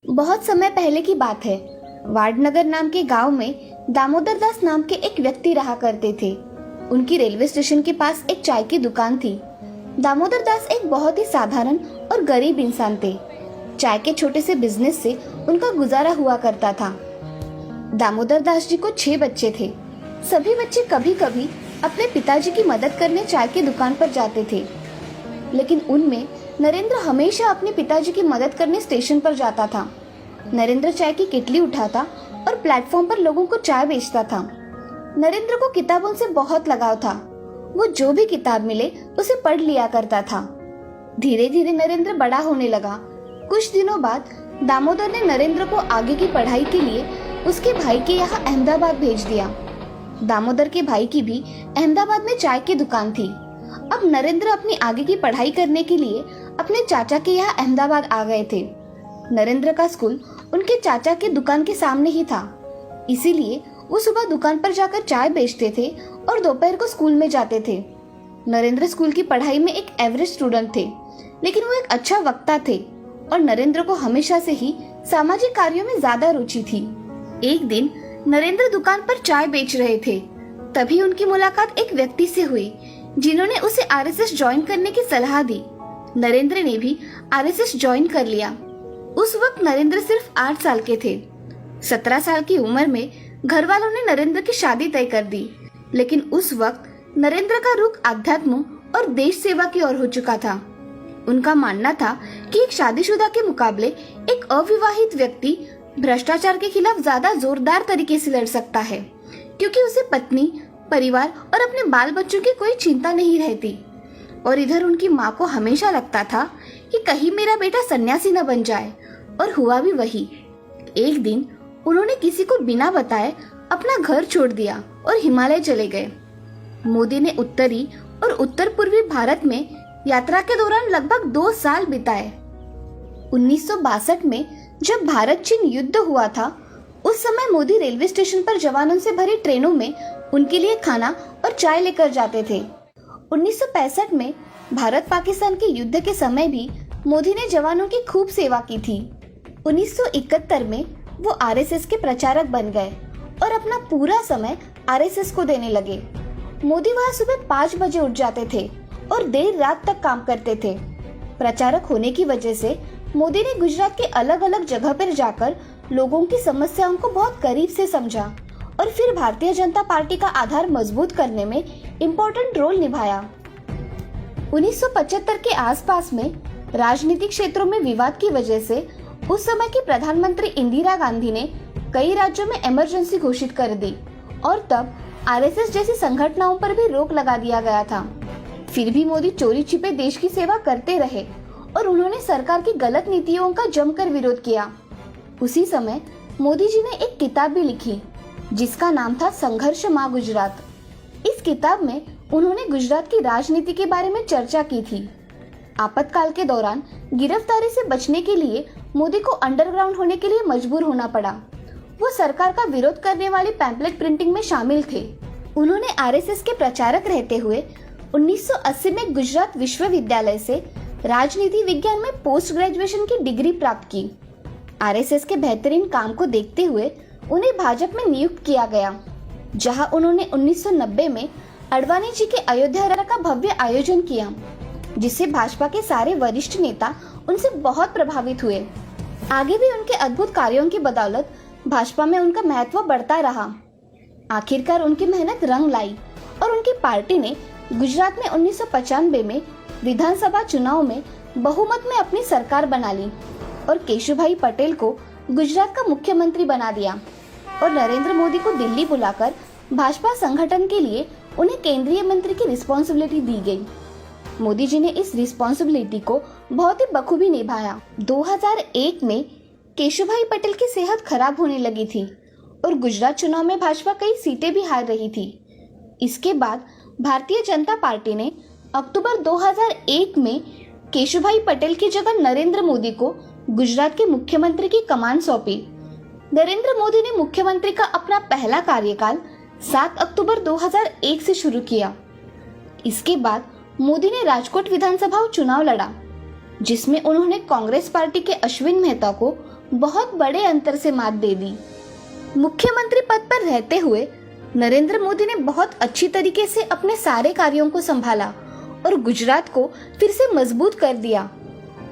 बहुत समय पहले की बात है। वाडनगर नाम के गांव में दामोदर दास नाम के एक व्यक्ति रहा करते थे। उनकी रेलवे स्टेशन के पास एक चाय की दुकान थी। दामोदर दास एक बहुत ही साधारण और गरीब इंसान थे। चाय के छोटे से बिजनेस से उनका गुजारा हुआ करता था। दामोदर दास जी को 6 बच्चे थे। सभी बच्चे कभी कभी अपने पिताजी की मदद करने चाय की दुकान पर जाते थे, लेकिन उनमें नरेंद्र हमेशा अपने पिताजी की मदद करने स्टेशन पर जाता था। नरेंद्र चाय की किटली उठाता और प्लेटफॉर्म पर लोगों को चाय बेचता था। नरेंद्र को किताबों से बहुत लगाव था। वो जो भी किताब मिले उसे पढ़ लिया करता था। धीरे धीरे नरेंद्र बड़ा होने लगा। कुछ दिनों बाद दामोदर ने नरेंद्र को आगे की पढ़ाई के लिए उसके भाई के यहाँ अहमदाबाद भेज दिया। दामोदर के भाई की भी अहमदाबाद में चाय की दुकान थी। अब नरेंद्र अपनी आगे की पढ़ाई करने के लिए अपने चाचा के यहाँ अहमदाबाद आ गए थे। नरेंद्र का स्कूल उनके चाचा के दुकान के सामने ही था, इसीलिए वो सुबह दुकान पर जाकर चाय बेचते थे और दोपहर को स्कूल में जाते थे। नरेंद्र स्कूल की पढ़ाई में एक एवरेज स्टूडेंट थे, लेकिन वो एक अच्छा वक्ता थे और नरेंद्र को हमेशा से ही सामाजिक कार्यों में ज्यादा रुचि थी। एक दिन नरेंद्र दुकान पर चाय बेच रहे थे, तभी उनकी मुलाकात एक व्यक्ति से हुई जिन्होंने उसे आरएसएस ज्वाइन करने की सलाह दी। नरेंद्र ने भी आरएसएस ज्वाइन कर लिया। उस वक्त नरेंद्र सिर्फ 8 साल के थे। 17 साल की उम्र में घर वालों ने नरेंद्र की शादी तय कर दी, लेकिन उस वक्त नरेंद्र का रुख आध्यात्म और देश सेवा की ओर हो चुका था। उनका मानना था कि एक शादीशुदा के मुकाबले एक अविवाहित व्यक्ति भ्रष्टाचार के खिलाफ ज्यादा जोरदार तरीके से लड़ सकता है, क्योंकि उसे पत्नी, परिवार और अपने बाल बच्चों की कोई चिंता नहीं रहती। और इधर उनकी माँ को हमेशा लगता था कि कहीं मेरा बेटा सन्यासी न बन जाए, और हुआ भी वही। एक दिन उन्होंने किसी को बिना बताए अपना घर छोड़ दिया और हिमालय चले गए। मोदी ने उत्तरी और उत्तर पूर्वी भारत में यात्रा के दौरान लगभग 2 साल बिताए। 1962 में जब भारत चीन युद्ध हुआ था, उस समय मोदी रेलवे स्टेशन पर जवानों से भरी ट्रेनों में उनके लिए खाना और चाय लेकर जाते थे। 1965 में भारत पाकिस्तान के युद्ध के समय भी मोदी ने जवानों की खूब सेवा की थी। 1971 में वो आरएसएस के प्रचारक बन गए और अपना पूरा समय आरएसएस को देने लगे। मोदी वहाँ सुबह 5 बजे उठ जाते थे और देर रात तक काम करते थे। प्रचारक होने की वजह से मोदी ने गुजरात के अलग अलग जगह पर जाकर लोगों की समस्याओं को बहुत करीब से समझा और फिर भारतीय जनता पार्टी का आधार मजबूत करने में इम्पोर्टेंट रोल निभाया। 1975 के आसपास में राजनीतिक क्षेत्रों में विवाद की वजह से उस समय की प्रधानमंत्री इंदिरा गांधी ने कई राज्यों में इमरजेंसी घोषित कर दी और तब आरएसएस जैसी संगठनों पर भी रोक लगा दिया गया था। फिर भी मोदी चोरी छिपे देश की सेवा करते रहे और उन्होंने सरकार की गलत नीतियों का जमकर विरोध किया। उसी समय मोदी जी ने एक किताब भी लिखी जिसका नाम था संघर्ष मां गुजरात। इस किताब में उन्होंने गुजरात की राजनीति के बारे में चर्चा की थी। आपातकाल के दौरान गिरफ्तारी से बचने के लिए मोदी को अंडरग्राउंड होने के लिए मजबूर होना पड़ा। वो सरकार का विरोध करने वाली पैम्पलेट प्रिंटिंग में शामिल थे। उन्होंने आरएसएस के प्रचारक रहते हुए 1980 में गुजरात विश्वविद्यालय से राजनीति विज्ञान में पोस्ट ग्रेजुएशन की डिग्री प्राप्त की। आरएसएस के बेहतरीन काम को देखते हुए उन्हें भाजपा में नियुक्त किया गया, जहां उन्होंने 1990 में अडवाणी जी के अयोध्या यात्रा का भव्य आयोजन किया, जिससे भाजपा के सारे वरिष्ठ नेता उनसे बहुत प्रभावित हुए। आगे भी उनके अद्भुत कार्यों की बदौलत भाजपा में उनका महत्व बढ़ता रहा। आखिरकार उनकी मेहनत रंग लाई और उनकी पार्टी ने गुजरात में 1995 में विधानसभा चुनाव में बहुमत में अपनी सरकार बना ली और केशुभाई पटेल को गुजरात का मुख्यमंत्री बना दिया और नरेंद्र मोदी को दिल्ली बुलाकर भाजपा संगठन के लिए उन्हें केंद्रीय मंत्री की रिस्पॉन्सिबिलिटी दी गई। मोदी जी ने इस रिस्पॉन्सिबिलिटी को बहुत ही बखूबी निभाया। 2001 में केशुभाई पटेल की सेहत खराब होने लगी थी और गुजरात चुनाव में भाजपा कई सीटें भी हार रही थी। इसके बाद भारतीय जनता पार्टी ने अक्टूबर 2001 में केशुभाई पटेल की जगह नरेंद्र मोदी को गुजरात के मुख्यमंत्री की कमान सौंपी। नरेंद्र मोदी ने मुख्यमंत्री का अपना पहला कार्यकाल 7 अक्टूबर 2001 से शुरू किया। इसके बाद मोदी ने राजकोट विधानसभा चुनाव लड़ा, जिसमें उन्होंने कांग्रेस पार्टी के अश्विन मेहता को बहुत बड़े अंतर से मात दे दी। मुख्यमंत्री पद पर रहते हुए नरेंद्र मोदी ने बहुत अच्छी तरीके से अपने सारे कार्यों को संभाला और गुजरात को फिर से मजबूत कर दिया।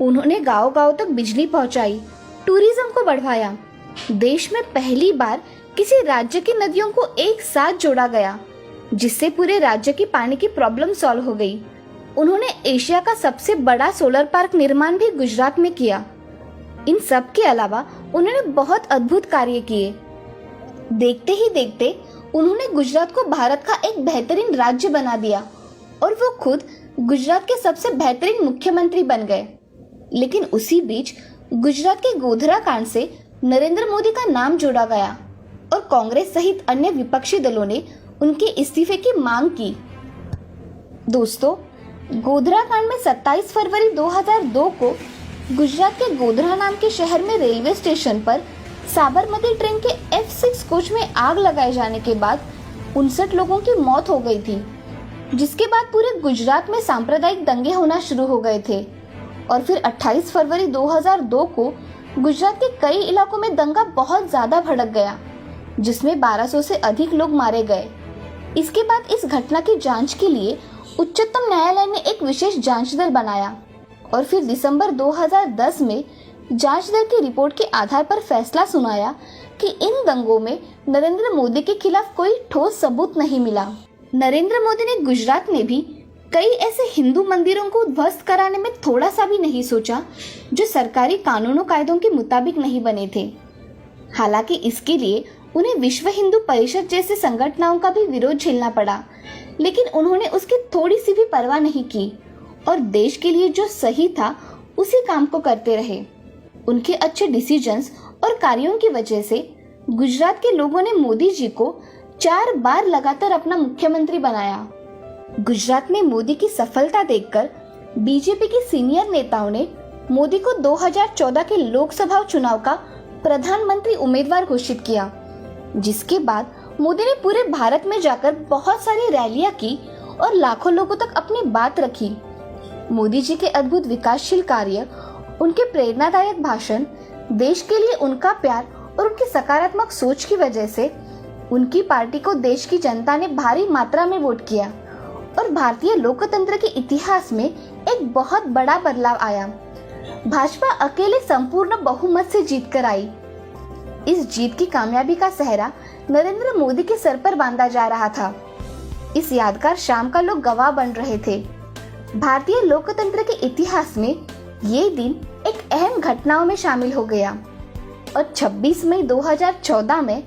उन्होंने गांव-गांव तक बिजली पहुंचाई, टूरिज्म को बढ़ाया। देश में पहली बार किसी राज्य की नदियों को एक साथ जोड़ा गया, जिससे पूरे राज्य की पानी की प्रॉब्लम सॉल्व हो गई। उन्होंने एशिया का सबसे बड़ा सोलर पार्क निर्माण भी गुजरात में किया। इन सब के अलावा उन्होंने बहुत अद्भुत कार्य किए। देखते ही देखते उन्होंने गुजरात को भारत का एक बेहतरीन राज्य बना दिया और वो खुद गुजरात के सबसे बेहतरीन मुख्यमंत्री बन गए। लेकिन उसी बीच गुजरात के गोधरा कांड से नरेंद्र मोदी का नाम जोड़ा गया और कांग्रेस सहित अन्य विपक्षी दलों ने उनके इस्तीफे की मांग की। दोस्तों, गोधरा कांड में 27 फरवरी 2002 को गुजरात के गोधरा नाम के शहर में रेलवे स्टेशन पर साबरमती ट्रेन के F6 कोच में आग लगाए जाने के बाद 59 लोगों की मौत हो गई थी, जिसके बाद पूरे गुजरात में सांप्रदायिक दंगे होना शुरू हो गए थे। और फिर 28 फरवरी 2002 को गुजरात के कई इलाकों में दंगा बहुत ज्यादा भड़क गया, जिसमें 1200 से अधिक लोग मारे गए। इसके बाद इस घटना की जांच के लिए उच्चतम न्यायालय ने एक विशेष जांच दल बनाया और फिर दिसंबर 2010 में जांच दल की रिपोर्ट के आधार पर फैसला सुनाया कि इन दंगों में नरेंद्र मोदी के खिलाफ कोई ठोस सबूत नहीं मिला। नरेंद्र मोदी ने गुजरात में भी कई ऐसे हिंदू मंदिरों को ध्वस्त कराने में थोड़ा सा भी नहीं सोचा जो सरकारी कानूनों कायदों के मुताबिक नहीं बने थे। हालांकि इसके लिए उन्हें विश्व हिंदू परिषद जैसे संगठनों का भी विरोध झेलना पड़ा, लेकिन उन्होंने उसकी थोड़ी सी भी परवाह नहीं की और देश के लिए जो सही था उसी काम को करते रहे। उनके अच्छे डिसीजंस और कार्यों की वजह से गुजरात के लोगों ने मोदी जी को 4 बार लगातार अपना मुख्यमंत्री बनाया। गुजरात में मोदी की सफलता देखकर बीजेपी के सीनियर नेताओं ने मोदी को 2014 के लोकसभा चुनाव का प्रधानमंत्री उम्मीदवार घोषित किया, जिसके बाद मोदी ने पूरे भारत में जाकर बहुत सारी रैलियां की और लाखों लोगों तक अपनी बात रखी। मोदी जी के अद्भुत विकासशील कार्य, उनके प्रेरणादायक भाषण, देश के लिए उनका प्यार और उनकी सकारात्मक सोच की वजह से उनकी पार्टी को देश की जनता ने भारी मात्रा में वोट किया और भारतीय लोकतंत्र के इतिहास में एक बहुत बड़ा बदलाव आया। भाजपा अकेले संपूर्ण बहुमत से जीत कर आई। इस जीत की कामयाबी का सेहरा नरेंद्र मोदी के सर पर बांधा जा रहा था। इस यादगार शाम का लोग गवाह बन रहे थे। भारतीय लोकतंत्र के इतिहास में ये दिन एक अहम घटनाओं में शामिल हो गया और 26 मई 2014 में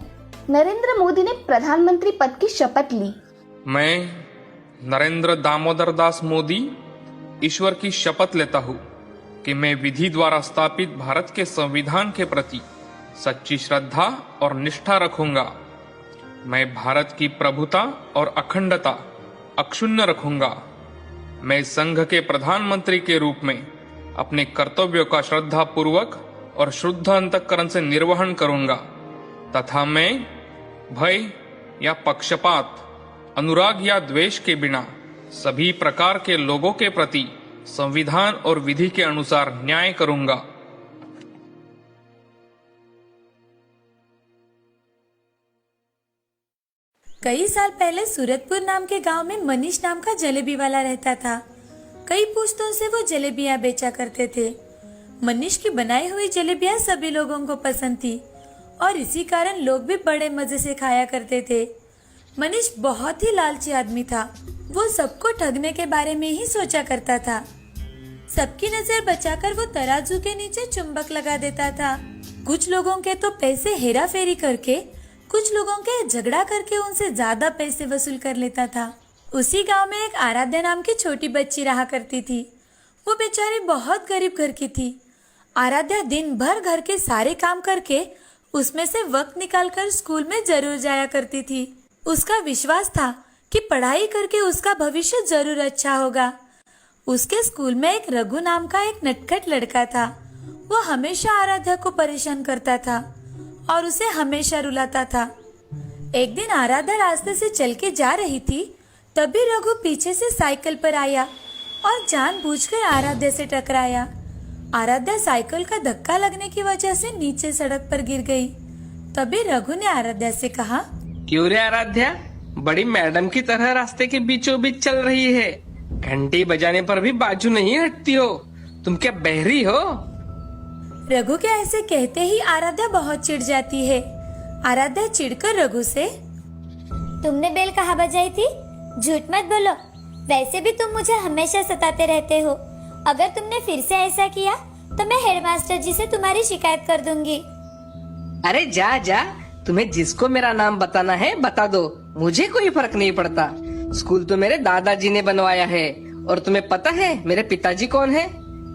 नरेंद्र मोदी ने प्रधानमंत्री पद की शपथ ली। मैं नरेंद्र दामोदर दास मोदी ईश्वर की शपथ लेता हूँ कि मैं विधि द्वारा स्थापित भारत के संविधान के प्रति सच्ची श्रद्धा और निष्ठा रखूंगा। मैं भारत की प्रभुता और अखंडता अक्षुण्ण रखूंगा। मैं संघ के प्रधानमंत्री के रूप में अपने कर्तव्यों का श्रद्धा पूर्वक और शुद्ध अंतःकरण से निर्वहन करूंगा तथा मैं भय या पक्षपात, अनुराग या द्वेष के बिना सभी प्रकार के लोगों के प्रति संविधान और विधि के अनुसार न्याय करूंगा। कई साल पहले सूरतपुर नाम के गांव में मनीष नाम का जलेबी वाला रहता था। कई पुश्तों से वो जलेबियां बेचा करते थे। मनीष की बनाई हुई जलेबियां सभी लोगों को पसंद थी और इसी कारण लोग भी बड़े मजे से खाया करते थे। मनीष बहुत ही लालची आदमी था। वो सबको ठगने के बारे में ही सोचा करता था। सबकी नजर बचाकर वो तराजू के नीचे चुंबक लगा देता था। कुछ लोगों के तो पैसे हेरा फेरी करके, कुछ लोगों के झगड़ा करके उनसे ज्यादा पैसे वसूल कर लेता था। उसी गांव में एक आराध्या नाम की छोटी बच्ची रहा करती थी। वो बेचारी बहुत गरीब घर की थी। आराध्या दिन भर घर के सारे काम करके उसमें से वक्त निकालकर स्कूल में जरूर जाया करती थी। उसका विश्वास था कि पढ़ाई करके उसका भविष्य जरूर अच्छा होगा। उसके स्कूल में एक रघु नाम का एक नटखट लड़का था। वो हमेशा आराध्या को परेशान करता था और उसे हमेशा रुलाता था। एक दिन आराध्या रास्ते से चल के जा रही थी, तभी रघु पीछे से साइकिल पर आया और जानबूझकर आराध्या से टकराया। आराध्या साइकिल का धक्का लगने की वजह से नीचे सड़क पर गिर गई। तभी रघु ने आराध्या से कहा, क्यों रे आराध्या, बड़ी मैडम की तरह रास्ते के बीचों बीच चल रही है। घंटी बजाने पर भी बाजू नहीं हटती हो। तुम क्या बहरी हो? रघु के ऐसे कहते ही आराध्या बहुत चिढ़ जाती है। आराध्या चिढ़कर रघु से, तुमने बेल कहाँ बजाई थी? झूठ मत बोलो। वैसे भी तुम मुझे हमेशा सताते रहते हो। अगर तुमने फिर से ऐसा किया तो मैं हेडमास्टर जी से तुम्हारी शिकायत कर दूंगी। अरे जा जा, तुम्हें जिसको मेरा नाम बताना है बता दो, मुझे कोई फर्क नहीं पड़ता। स्कूल तो मेरे दादाजी ने बनवाया है और तुम्हें पता है मेरे पिताजी कौन है?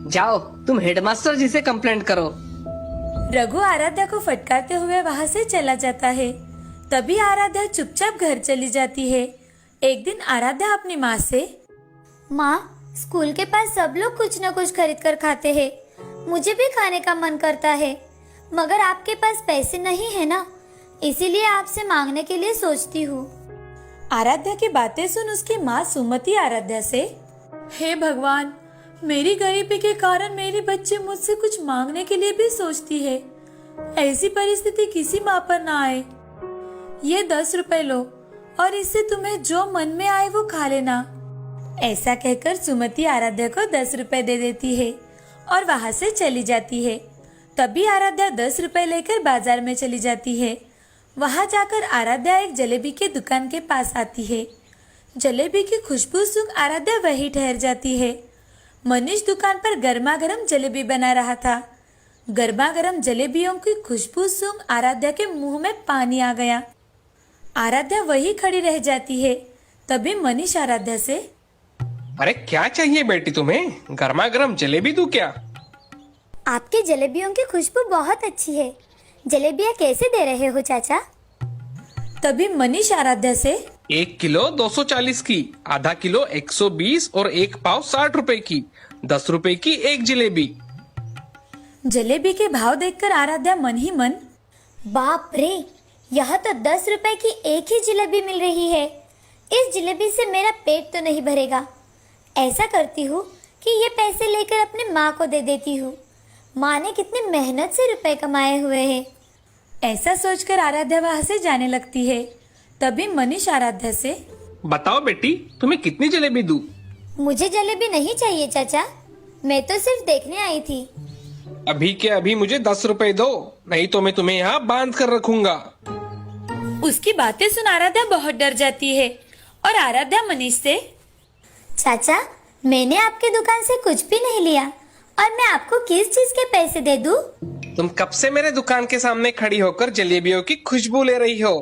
जाओ तुम हेडमास्टर जी से कंप्लेंट करो। रघु आराध्या को फटकारते हुए वहाँ से चला जाता है। तभी आराध्या चुपचाप घर चली जाती है। एक दिन आराध्या अपनी माँ से, माँ, स्कूल के पास सब लोग कुछ न कुछ खरीद कर खाते हैं। मुझे भी खाने का मन करता है, मगर आपके पास पैसे नहीं है ना, इसीलिए आपसे मांगने के लिए सोचती हूँ। आराध्या की बातें सुन उसकी माँ सुमति आराध्या से, हे भगवान, मेरी गरीबी के कारण मेरी बच्ची मुझसे कुछ मांगने के लिए भी सोचती है। ऐसी परिस्थिति किसी माँ पर ना आए। ये 10 रुपए लो और इससे तुम्हें जो मन में आए वो खा लेना। ऐसा कहकर सुमति आराध्या को 10 रुपए दे देती है और वहाँ से चली जाती है। तभी आराध्या 10 रुपए लेकर बाजार में चली जाती है। वहाँ जाकर आराध्या एक जलेबी की दुकान के पास आती है। जलेबी की खुशबू सूंघ आराध्या वहीं ठहर जाती है। मनीष दुकान पर गर्मा गर्म जलेबी बना रहा था। गर्मा गर्म जलेबियों की खुशबू सूंघ आराध्या के मुंह में पानी आ गया। आराध्या वहीं खड़ी रह जाती है। तभी मनीष आराध्या से, अरे क्या चाहिए बेटी तुम्हें? गर्मा गर्म जलेबी दूं क्या? आपकी जलेबियों की खुशबू बहुत अच्छी है। जलेबियाँ कैसे दे रहे हो चाचा? तभी मनीष आराध्या से, 1 किलो 240 की, आधा किलो 120 और 1 पाव 60 रुपए की, 10 रुपए की एक जलेबी। जलेबी के भाव देखकर आराध्या मन ही मन, बाप रे, यहाँ तो 10 रुपए की एक ही जलेबी मिल रही है। इस जलेबी से मेरा पेट तो नहीं भरेगा। ऐसा करती हूँ कि ये पैसे लेकर अपनी माँ को दे देती हूँ। माँ ने कितनी मेहनत से रुपए कमाए हुए हैं। ऐसा सोचकर आराध्या वहाँ से जाने लगती है। तभी मनीष आराध्या से, बताओ बेटी तुम्हें कितनी जलेबी दूं? मुझे जलेबी नहीं चाहिए चाचा, मैं तो सिर्फ देखने आई थी। अभी के अभी मुझे 10 रुपए दो, नहीं तो मैं तुम्हें यहाँ बांध कर रखूंगा। उसकी बातें सुन आराध्या बहुत डर जाती है और आराध्या मनीष से, चाचा, मैंने आपके दुकान से कुछ भी नहीं लिया और मैं आपको किस चीज के पैसे दे दूं? तुम कब से मेरे दुकान के सामने खड़ी होकर जलेबियों की खुशबू ले रही हो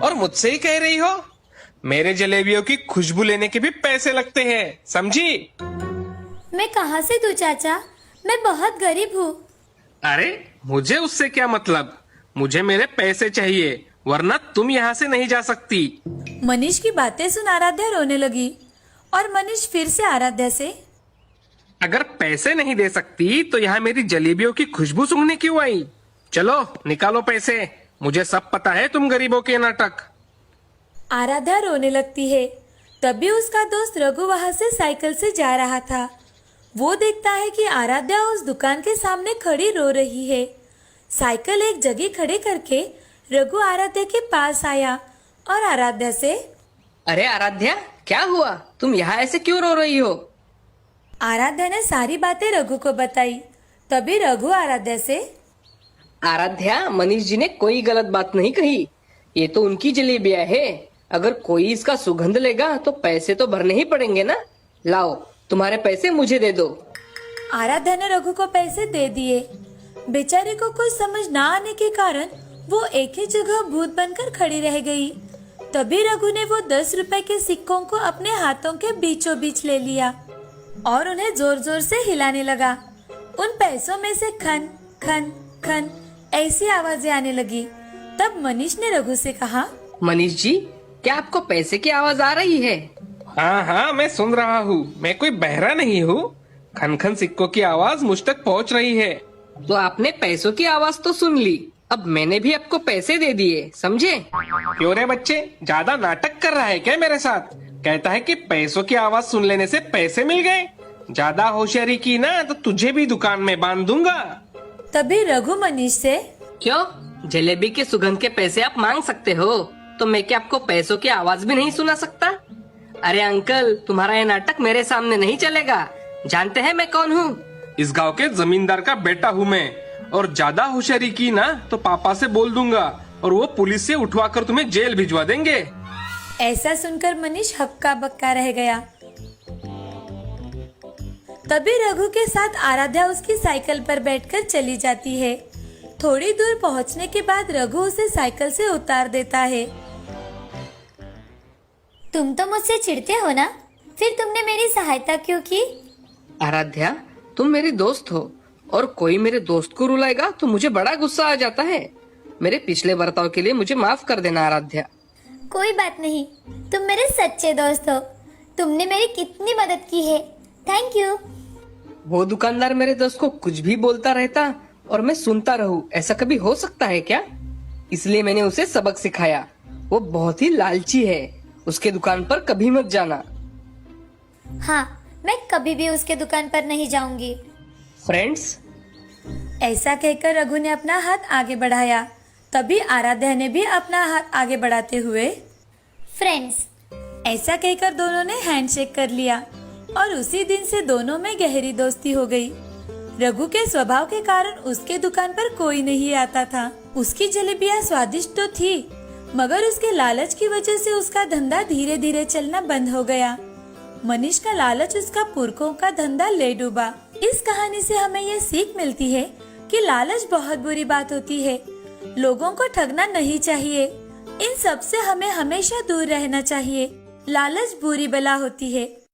और मुझसे ही कह रही हो? मेरे जलेबियों की खुशबू लेने के भी पैसे लगते हैं, समझी? मैं कहाँ से दूं चाचा, मैं बहुत गरीब हूँ। अरे मुझे उससे क्या मतलब, मुझे मेरे पैसे चाहिए, वरना तुम यहाँ से नहीं जा सकती। मनीष की बातें सुन आराध्या रोने लगी और मनीष फिर से आराध्या से, अगर पैसे नहीं दे सकती तो यहाँ मेरी जलेबियों की खुशबू सूंघने क्यों आई? चलो निकालो पैसे, मुझे सब पता है तुम गरीबों के नाटक। आराध्या रोने लगती है। तभी उसका दोस्त रघु वहाँ से साइकिल से जा रहा था। वो देखता है कि आराध्या उस दुकान के सामने खड़ी रो रही है। साइकिल एक जगह खड़े करके रघु आराध्या के पास आया और आराध्या से, अरे आराध्या क्या हुआ, तुम यहाँ ऐसे क्यों रो रही हो? आराध्या ने सारी बातें रघु को बताई। तभी रघु आराध्या से, आराध्या, मनीष जी ने कोई गलत बात नहीं कही, ये तो उनकी जलेबियां है। अगर कोई इसका सुगंध लेगा तो पैसे तो भरने ही पड़ेंगे ना। लाओ तुम्हारे पैसे मुझे दे दो। आराध्या ने रघु को पैसे दे दिए। बेचारे को कुछ समझ ना आने के कारण वो एक ही जगह भूत बनकर खड़ी रह गई। तभी रघु ने वो 10 रुपए के सिक्कों को अपने हाथों के बीचों बीच ले लिया और उन्हें जोर जोर से हिलाने लगा। उन पैसों में से खन खन खन ऐसी आवाजें आने लगी। तब मनीष ने रघु से कहा, मनीष जी, क्या आपको पैसे की आवाज आ रही है? हाँ हाँ, मैं सुन रहा हूँ, मैं कोई बहरा नहीं हूँ। खन खन सिक्कों की आवाज मुझ तक पहुँच रही है। तो आपने पैसों की आवाज तो सुन ली, अब मैंने भी आपको पैसे दे दिए, समझे? क्यों रे बच्चे, ज्यादा नाटक कर रहा है क्या मेरे साथ? कहता है कि पैसों की आवाज सुन लेने से पैसे मिल गए। ज्यादा होशियारी की ना तो तुझे भी दुकान में बांध दूंगा। तभी रघु मनीष से, क्यों? जलेबी के सुगंध के पैसे आप मांग सकते हो, तो मैं क्या आपको पैसों की आवाज भी नहीं सुना सकता? अरे अंकल, तुम्हारा ये नाटक मेरे सामने नहीं चलेगा। जानते हैं मैं कौन हूँ? इस गांव के जमींदार का बेटा हूँ मैं, और ज्यादा होशियारी की ना तो पापा से बोल दूंगा और वो पुलिस से उठवा कर तुम्हें जेल भिजवा देंगे। ऐसा सुनकर मनीष हक्का बक्का रह गया। तभी रघु के साथ आराध्या उसकी साइकिल पर बैठकर चली जाती है। थोड़ी दूर पहुंचने के बाद रघु उसे साइकिल से उतार देता है। तुम तो मुझसे चिढ़ते हो ना, फिर तुमने मेरी सहायता क्यों की? आराध्या, तुम मेरी दोस्त हो और कोई मेरे दोस्त को रुलाएगा तो मुझे बड़ा गुस्सा आ जाता है। मेरे पिछले बर्ताव के लिए मुझे माफ कर देना आराध्या। कोई बात नहीं, तुम मेरे सच्चे दोस्त हो। तुमने मेरी कितनी मदद की है, थैंक यू। वो दुकानदार मेरे दोस्त को कुछ भी बोलता रहता और मैं सुनता रहूं, ऐसा कभी हो सकता है क्या? इसलिए मैंने उसे सबक सिखाया। वो बहुत ही लालची है, उसके दुकान पर कभी मत जाना। हाँ, मैं कभी भी उसके दुकान पर नहीं जाऊंगी। फ्रेंड्स, ऐसा कहकर रघु ने अपना हाथ आगे बढ़ाया। तभी आराध्या ने भी अपना हाथ आगे बढ़ाते हुए फ्रेंड्स, ऐसा कहकर दोनों ने हैंडशेक कर लिया और उसी दिन से दोनों में गहरी दोस्ती हो गई। रघु के स्वभाव के कारण उसके दुकान पर कोई नहीं आता था। उसकी जलेबियां स्वादिष्ट तो थी, मगर उसके लालच की वजह से उसका धंधा धीरे धीरे चलना बंद हो गया। मनीष का लालच उसका पुरखों का धंधा ले डूबा। इस कहानी से हमें ये सीख मिलती है कि लालच बहुत बुरी बात होती है। लोगों को ठगना नहीं चाहिए। इन सब से हमें हमेशा दूर रहना चाहिए। लालच बुरी बला होती है।